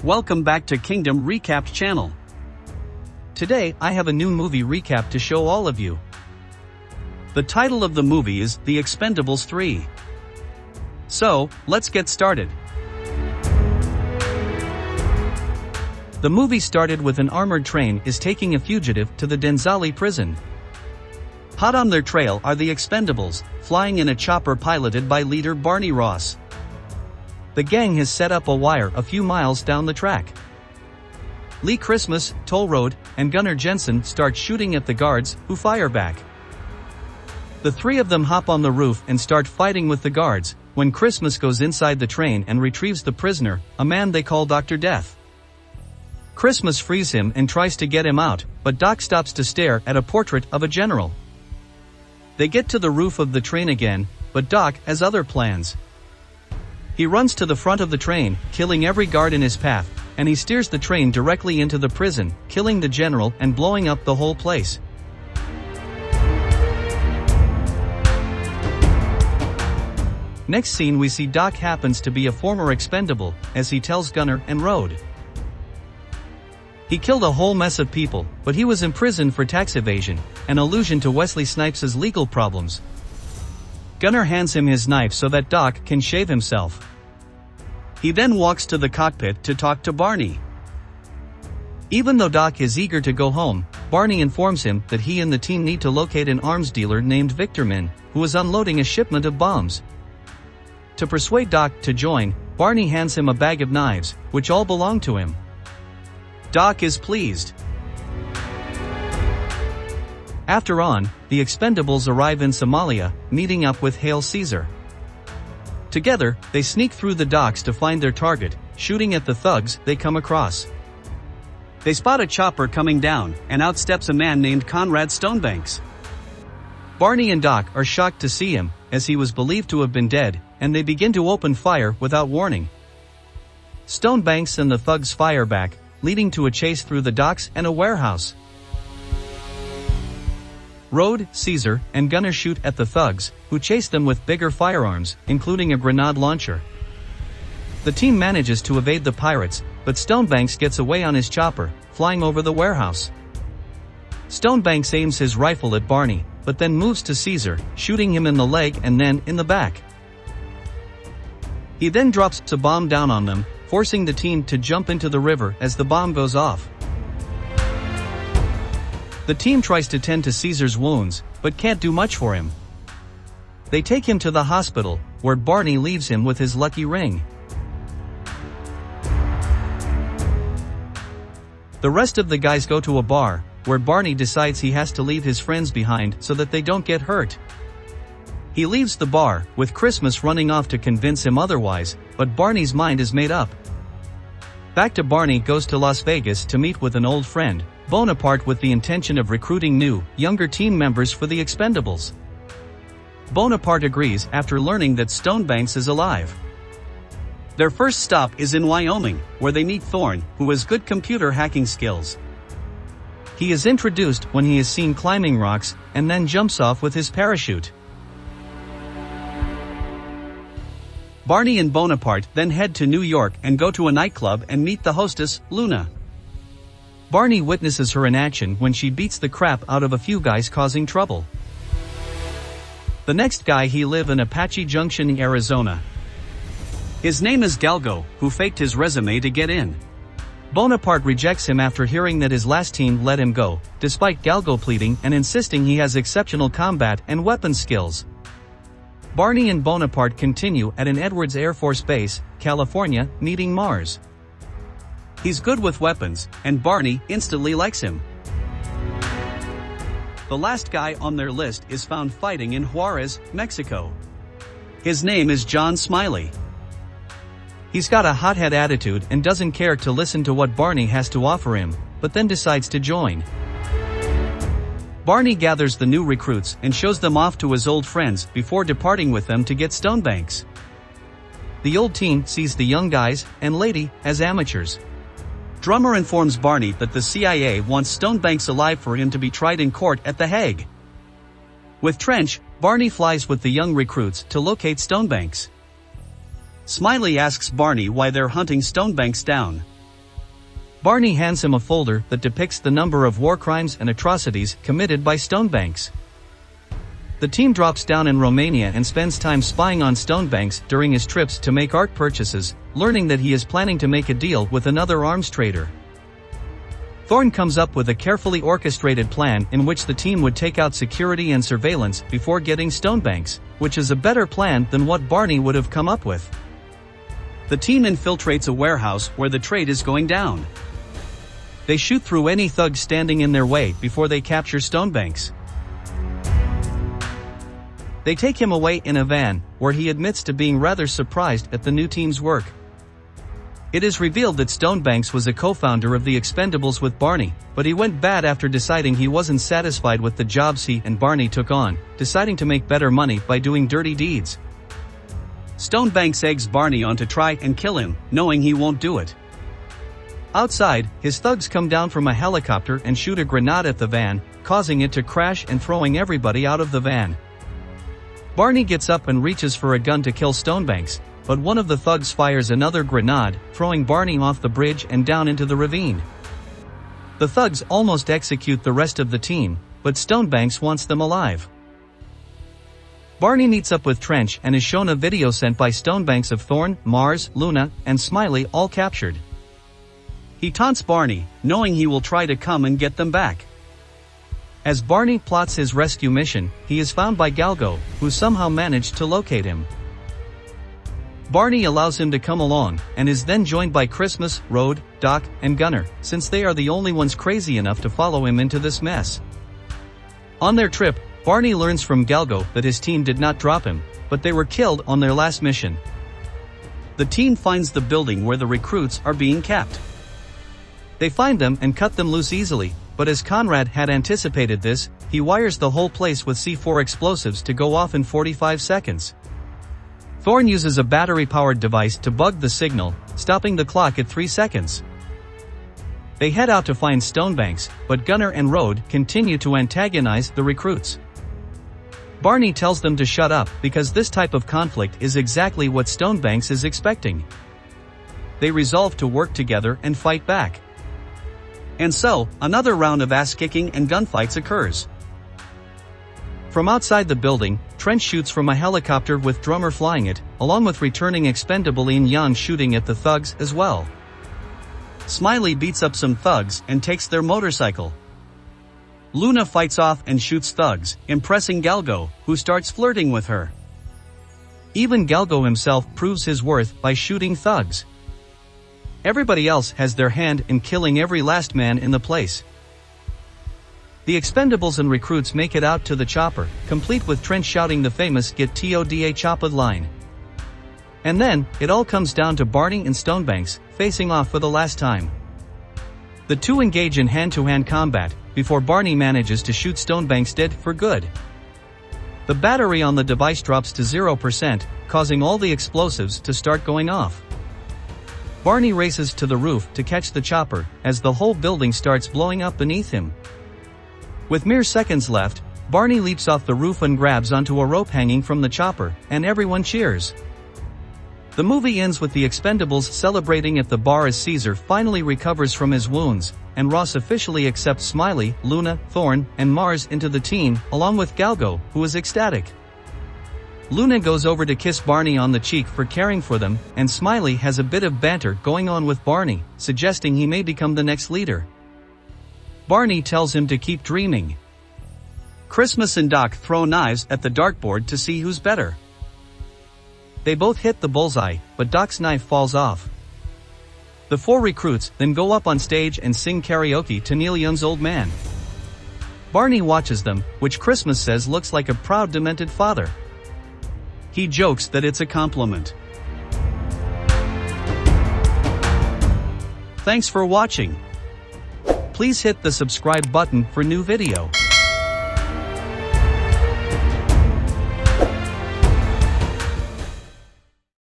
Welcome back to Kingdom Recapped channel. Today I have a new movie recap to show all of you. The title of the movie is The Expendables 3. So, let's get started. The movie started with an armored train is taking a fugitive to the Denzali prison. Hot on their trail are the Expendables, flying in a chopper piloted by leader Barney Ross. The gang has set up a wire a few miles down the track. Lee Christmas, Toll Road, and Gunnar Jensen start shooting at the guards, who fire back. The three of them hop on the roof and start fighting with the guards, when Christmas goes inside the train and retrieves the prisoner, a man they call Dr. Death. Christmas frees him and tries to get him out, but Doc stops to stare at a portrait of a general. They get to the roof of the train again, but Doc has other plans. He runs to the front of the train, killing every guard in his path, and he steers the train directly into the prison, killing the general and blowing up the whole place. Next scene we see Doc happens to be a former expendable, as he tells Gunnar and Rode. He killed a whole mess of people, but he was imprisoned for tax evasion, an allusion to Wesley Snipes' legal problems. Gunnar hands him his knife so that Doc can shave himself. He then walks to the cockpit to talk to Barney. Even though Doc is eager to go home, Barney informs him that he and the team need to locate an arms dealer named Victorman, who is unloading a shipment of bombs. To persuade Doc to join, Barney hands him a bag of knives, which all belong to him. Doc is pleased. After on, the Expendables arrive in Somalia, meeting up with Hail Caesar. Together, they sneak through the docks to find their target, shooting at the thugs they come across. They spot a chopper coming down, and out steps a man named Conrad Stonebanks. Barney and Doc are shocked to see him, as he was believed to have been dead, and they begin to open fire without warning. Stonebanks and the thugs fire back, leading to a chase through the docks and a warehouse. Rode, Caesar, and Gunnar shoot at the thugs, who chase them with bigger firearms, including a grenade launcher. The team manages to evade the pirates, but Stonebanks gets away on his chopper, flying over the warehouse. Stonebanks aims his rifle at Barney, but then moves to Caesar, shooting him in the leg and then in the back. He then drops a bomb down on them, forcing the team to jump into the river as the bomb goes off. The team tries to tend to Caesar's wounds, but can't do much for him. They take him to the hospital, where Barney leaves him with his lucky ring. The rest of the guys go to a bar, where Barney decides he has to leave his friends behind so that they don't get hurt. He leaves the bar, with Christmas running off to convince him otherwise, but Barney's mind is made up. Back to Barney goes to Las Vegas to meet with an old friend, Bonaparte, with the intention of recruiting new, younger team members for the Expendables. Bonaparte agrees after learning that Stonebanks is alive. Their first stop is in Wyoming, where they meet Thorne, who has good computer hacking skills. He is introduced when he is seen climbing rocks, and then jumps off with his parachute. Barney and Bonaparte then head to New York and go to a nightclub and meet the hostess, Luna. Barney witnesses her in action when she beats the crap out of a few guys causing trouble. The next guy he live in Apache Junction, Arizona. His name is Galgo, who faked his resume to get in. Bonaparte rejects him after hearing that his last team let him go, despite Galgo pleading and insisting he has exceptional combat and weapon skills. Barney and Bonaparte continue at an Edwards Air Force Base, California, meeting Mars. He's good with weapons, and Barney instantly likes him. The last guy on their list is found fighting in Juarez, Mexico. His name is John Smiley. He's got a hothead attitude and doesn't care to listen to what Barney has to offer him, but then decides to join. Barney gathers the new recruits and shows them off to his old friends before departing with them to get Stonebanks. The old team sees the young guys and lady as amateurs. Drummer informs Barney that the CIA wants Stonebanks alive for him to be tried in court at The Hague. With Trench, Barney flies with the young recruits to locate Stonebanks. Smiley asks Barney why they're hunting Stonebanks down. Barney hands him a folder that depicts the number of war crimes and atrocities committed by Stonebanks. The team drops down in Romania and spends time spying on Stonebanks during his trips to make art purchases, learning that he is planning to make a deal with another arms trader. Thorne comes up with a carefully orchestrated plan in which the team would take out security and surveillance before getting Stonebanks, which is a better plan than what Barney would have come up with. The team infiltrates a warehouse where the trade is going down. They shoot through any thugs standing in their way before they capture Stonebanks. They take him away in a van, where he admits to being rather surprised at the new team's work. It is revealed that Stonebanks was a co-founder of the Expendables with Barney, but he went bad after deciding he wasn't satisfied with the jobs he and Barney took on, deciding to make better money by doing dirty deeds. Stonebanks eggs Barney on to try and kill him, knowing he won't do it. Outside, his thugs come down from a helicopter and shoot a grenade at the van, causing it to crash and throwing everybody out of the van. Barney gets up and reaches for a gun to kill Stonebanks, but one of the thugs fires another grenade, throwing Barney off the bridge and down into the ravine. The thugs almost execute the rest of the team, but Stonebanks wants them alive. Barney meets up with Trench and is shown a video sent by Stonebanks of Thorne, Mars, Luna, and Smiley all captured. He taunts Barney, knowing he will try to come and get them back. As Barney plots his rescue mission, he is found by Galgo, who somehow managed to locate him. Barney allows him to come along, and is then joined by Christmas, Rode, Doc, and Gunner, since they are the only ones crazy enough to follow him into this mess. On their trip, Barney learns from Galgo that his team did not drop him, but they were killed on their last mission. The team finds the building where the recruits are being kept. They find them and cut them loose easily, but as Conrad had anticipated this, he wires the whole place with C4 explosives to go off in 45 seconds. Thorne uses a battery-powered device to bug the signal, stopping the clock at 3 seconds. They head out to find Stonebanks, but Gunner and Rode continue to antagonize the recruits. Barney tells them to shut up because this type of conflict is exactly what Stonebanks is expecting. They resolve to work together and fight back. And so, another round of ass-kicking and gunfights occurs. From outside the building, Trench shoots from a helicopter with Drummer flying it, along with returning Expendable Yan shooting at the thugs as well. Smiley beats up some thugs and takes their motorcycle. Luna fights off and shoots thugs, impressing Galgo, who starts flirting with her. Even Galgo himself proves his worth by shooting thugs. Everybody else has their hand in killing every last man in the place. The Expendables and recruits make it out to the chopper, complete with Trench shouting the famous "Get TODA chopped" line. And then, it all comes down to Barney and Stonebanks, facing off for the last time. The two engage in hand-to-hand combat, before Barney manages to shoot Stonebanks dead for good. The battery on the device drops to 0%, causing all the explosives to start going off. Barney races to the roof to catch the chopper, as the whole building starts blowing up beneath him. With mere seconds left, Barney leaps off the roof and grabs onto a rope hanging from the chopper, and everyone cheers. The movie ends with the Expendables celebrating at the bar as Caesar finally recovers from his wounds, and Ross officially accepts Smiley, Luna, Thorne, and Mars into the team, along with Galgo, who is ecstatic. Luna goes over to kiss Barney on the cheek for caring for them, and Smiley has a bit of banter going on with Barney, suggesting he may become the next leader. Barney tells him to keep dreaming. Christmas and Doc throw knives at the dartboard to see who's better. They both hit the bullseye, but Doc's knife falls off. The four recruits then go up on stage and sing karaoke to Neil Young's Old Man. Barney watches them, which Christmas says looks like a proud demented father. He jokes that it's a compliment. Thanks for watching. Please hit the subscribe button for new video.